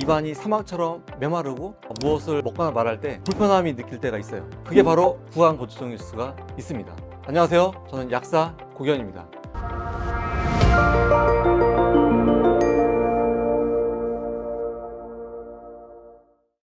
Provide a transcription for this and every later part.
입안이 사막처럼 메마르고 무엇을 먹거나 말할 때 불편함이 느낄 때가 있어요. 그게 바로 구강건조증일 수가 있습니다. 안녕하세요. 저는 약사 고견입니다.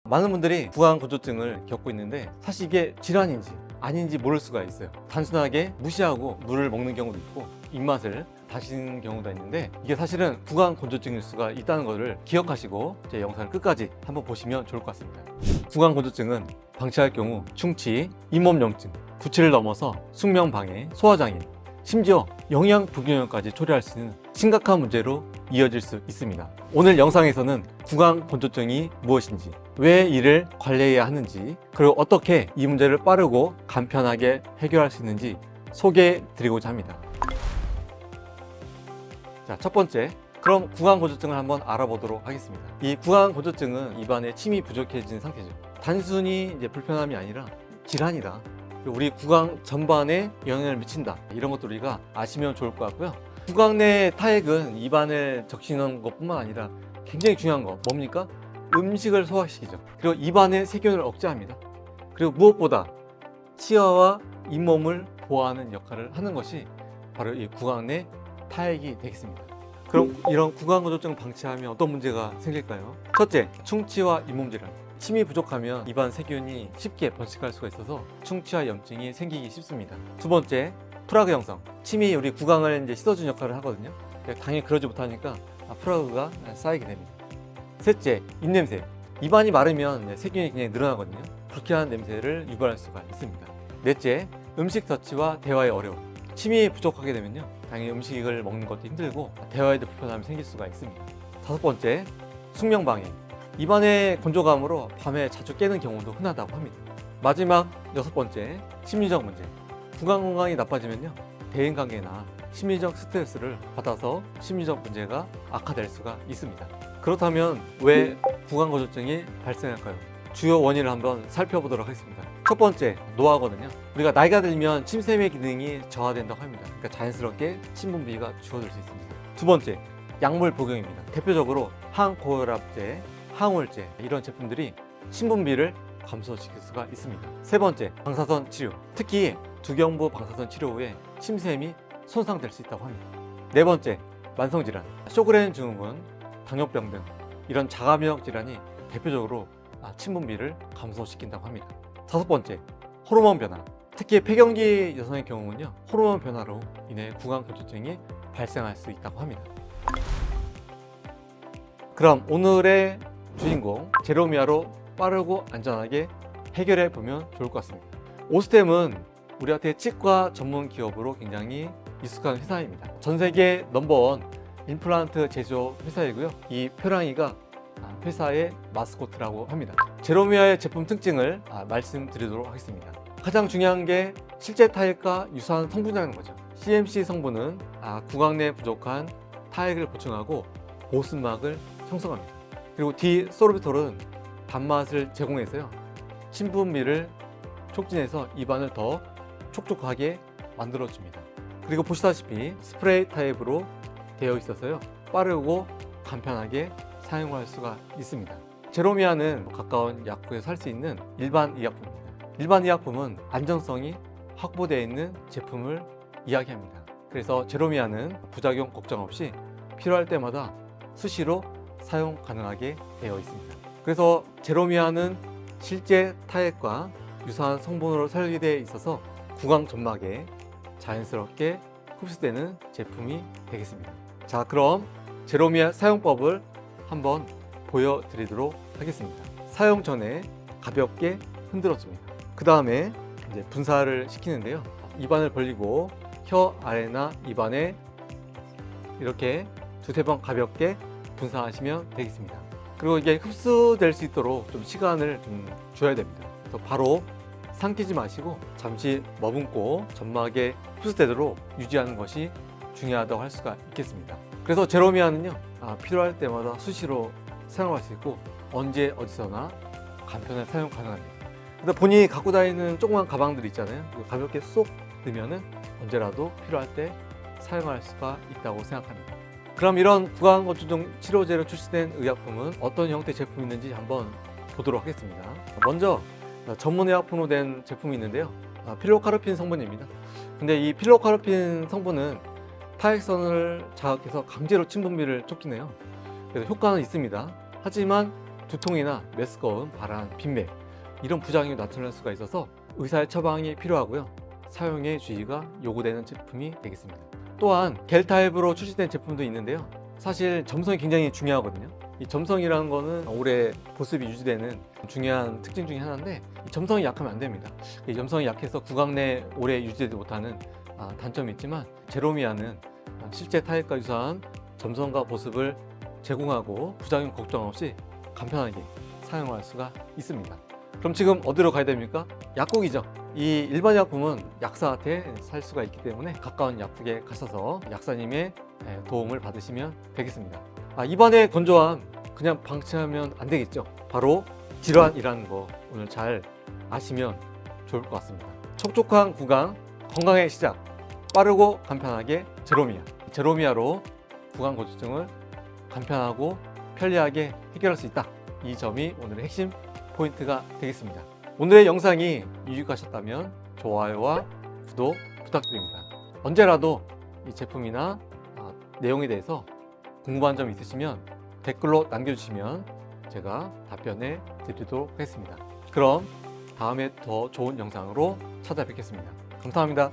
많은 분들이 구강건조증을 겪고 있는데 사실 이게 질환인지 아닌지 모를 수가 있어요. 단순하게 무시하고 물을 먹는 경우도 있고 입맛을 다시는 경우도 있는데 이게 사실은 구강건조증일 수가 있다는 것을 기억하시고 제 영상을 끝까지 한번 보시면 좋을 것 같습니다. 구강건조증은 방치할 경우 충치, 잇몸염증, 구취를 넘어서 숙면방해, 소화장애, 심지어 영양불균형까지 초래할 수 있는 심각한 문제로 이어질 수 있습니다. 오늘 영상에서는 구강건조증이 무엇인지, 왜 이를 관리해야 하는지, 그리고 어떻게 이 문제를 빠르고 간편하게 해결할 수 있는지 소개해 드리고자 합니다. 자, 첫 번째, 그럼 구강건조증을 한번 알아보도록 하겠습니다. 이 구강건조증은 입안에 침이 부족해진 상태죠. 단순히 이제 불편함이 아니라 질환이다. 우리 구강 전반에 영향을 미친다. 이런 것들 우리가 아시면 좋을 것 같고요. 구강 내 타액은 입안을 적시는 것뿐만 아니라 굉장히 중요한 거 뭡니까? 음식을 소화시키죠. 그리고 입안의 세균을 억제합니다. 그리고 무엇보다 치아와 잇몸을 보호하는 역할을 하는 것이 바로 이 구강 내 타액이 되겠습니다. 그럼 이런 구강건조증을 방치하면 어떤 문제가 생길까요? 첫째, 충치와 잇몸 질환. 침이 부족하면 입안 세균이 쉽게 번식할 수가 있어서 충치와 염증이 생기기 쉽습니다. 두 번째, 프라그 형성. 침이 우리 구강을 이제 씻어주는 역할을 하거든요. 당연히 그러지 못하니까 프라그가 쌓이게 됩니다. 셋째, 입냄새. 입안이 마르면 세균이 굉장히 늘어나거든요. 불쾌한 냄새를 유발할 수가 있습니다. 넷째, 음식 터치와 대화의 어려움. 침이 부족하게 되면요, 당연히 음식을 먹는 것도 힘들고 대화에도 불편함이 생길 수가 있습니다. 다섯 번째, 숙면방해. 입안의 건조감으로 밤에 자주 깨는 경우도 흔하다고 합니다. 마지막 여섯 번째, 심리적 문제. 구강 건강이 나빠지면요, 대인관계나 심리적 스트레스를 받아서 심리적 문제가 악화될 수가 있습니다. 그렇다면 왜 구강건조증이 발생할까요? 주요 원인을 한번 살펴보도록 하겠습니다. 첫 번째, 노화거든요. 우리가 나이가 들면 침샘의 기능이 저하된다고 합니다. 그러니까 자연스럽게 침분비가 줄어들 수 있습니다. 두 번째, 약물 복용입니다. 대표적으로 항고혈압제, 항우울제 이런 제품들이 침분비를 감소시킬 수가 있습니다. 세 번째, 방사선 치료. 특히 두경부 방사선 치료 후에 침샘이 손상될 수 있다고 합니다. 네 번째, 만성질환. 쇼그렌 증후군, 당뇨병 등 이런 자가면역 질환이 대표적으로 침분비를 감소시킨다고 합니다. 다섯 번째, 호르몬 변화. 특히 폐경기 여성의 경우는요, 호르몬 변화로 인해 구강건조증이 발생할 수 있다고 합니다. 그럼 오늘의 주인공 제로미아로 빠르고 안전하게 해결해 보면 좋을 것 같습니다. 오스템은 우리한테 치과 전문 기업으로 굉장히 익숙한 회사입니다. 전 세계 넘버원 임플란트 제조 회사이고요. 이 표랑이가 회사의 마스코트라고 합니다. 제로미아의 제품 특징을 말씀드리도록 하겠습니다. 가장 중요한 게 실제 타액과 유사한 성분이라는 거죠. CMC 성분은 구강 내 부족한 타액을 보충하고 보습막을 형성합니다. 그리고 디소르비톨은 단맛을 제공해서요, 침분비를 촉진해서 입안을 더 촉촉하게 만들어줍니다. 그리고 보시다시피 스프레이 타입으로 되어 있어서요, 빠르고 간편하게 사용할 수가 있습니다. 제로미아는 가까운 약국에서 살 수 있는 일반 의약품입니다. 일반 의약품은 안전성이 확보되어 있는 제품을 이야기합니다. 그래서 제로미아는 부작용 걱정 없이 필요할 때마다 수시로 사용 가능하게 되어 있습니다. 그래서 제로미아는 실제 타액과 유사한 성분으로 설계되어 있어서 구강 점막에 자연스럽게 흡수되는 제품이 되겠습니다. 자, 그럼 제로미아 사용법을 한번 보여드리도록 하겠습니다. 사용 전에 가볍게 흔들어줍니다. 그 다음에 이제 분사를 시키는데요, 입안을 벌리고 혀 아래나 입안에 이렇게 두세 번 가볍게 분사하시면 되겠습니다. 그리고 이게 흡수될 수 있도록 좀 시간을 좀 줘야 됩니다. 그래서 바로 삼키지 마시고 잠시 머금고 점막에 흡수되도록 유지하는 것이 중요하다고 할 수가 있겠습니다. 그래서 제로미아는요, 필요할 때마다 수시로 사용할 수 있고 언제 어디서나 간편하게 사용 가능합니다. 근데 본인이 갖고 다니는 조그만 가방들 있잖아요. 가볍게 쏙 넣으면은 언제라도 필요할 때 사용할 수가 있다고 생각합니다. 그럼 이런 구강건조증 치료제로 출시된 의약품은 어떤 형태의 제품이 있는지 한번 보도록 하겠습니다. 먼저 전문의약품으로 된 제품이 있는데요. 필로카르핀 성분입니다. 근데 이 필로카르핀 성분은 타액선을 자극해서 강제로 침분비를 촉진해요. 그래서 효과는 있습니다. 하지만 두통이나 메스꺼움, 발한, 빈맥 이런 부작용이 나타날 수가 있어서 의사의 처방이 필요하고요. 사용의 주의가 요구되는 제품이 되겠습니다. 또한 겔 타입으로 출시된 제품도 있는데요. 사실 점성이 굉장히 중요하거든요. 이 점성이라는 거는 오래 보습이 유지되는 중요한 특징 중에 하나인데 이 점성이 약하면 안 됩니다. 이 점성이 약해서 구강 내에 오래 유지되지 못하는 단점이 있지만 제로미아는 실제 타입과 유사한 점성과 보습을 제공하고 부작용 걱정 없이 간편하게 사용할 수가 있습니다. 그럼 지금 어디로 가야 됩니까? 약국이죠. 이 일반 약품은 약사한테 살 수가 있기 때문에 가까운 약국에 가셔서 약사님의 도움을 받으시면 되겠습니다. 입안의 건조함 그냥 방치하면 안 되겠죠. 바로 질환이라는 거 오늘 잘 아시면 좋을 것 같습니다. 촉촉한 구강, 건강의 시작, 빠르고 간편하게 제로미아. 제로미아로 구강 건조증을 간편하고 편리하게 해결할 수 있다. 이 점이 오늘의 핵심 포인트가 되겠습니다. 오늘의 영상이 유익하셨다면 좋아요와 구독 부탁드립니다. 언제라도 이 제품이나 내용에 대해서 궁금한 점 있으시면 댓글로 남겨주시면 제가 답변해 드리도록 하겠습니다. 그럼 다음에 더 좋은 영상으로 찾아뵙겠습니다. 감사합니다.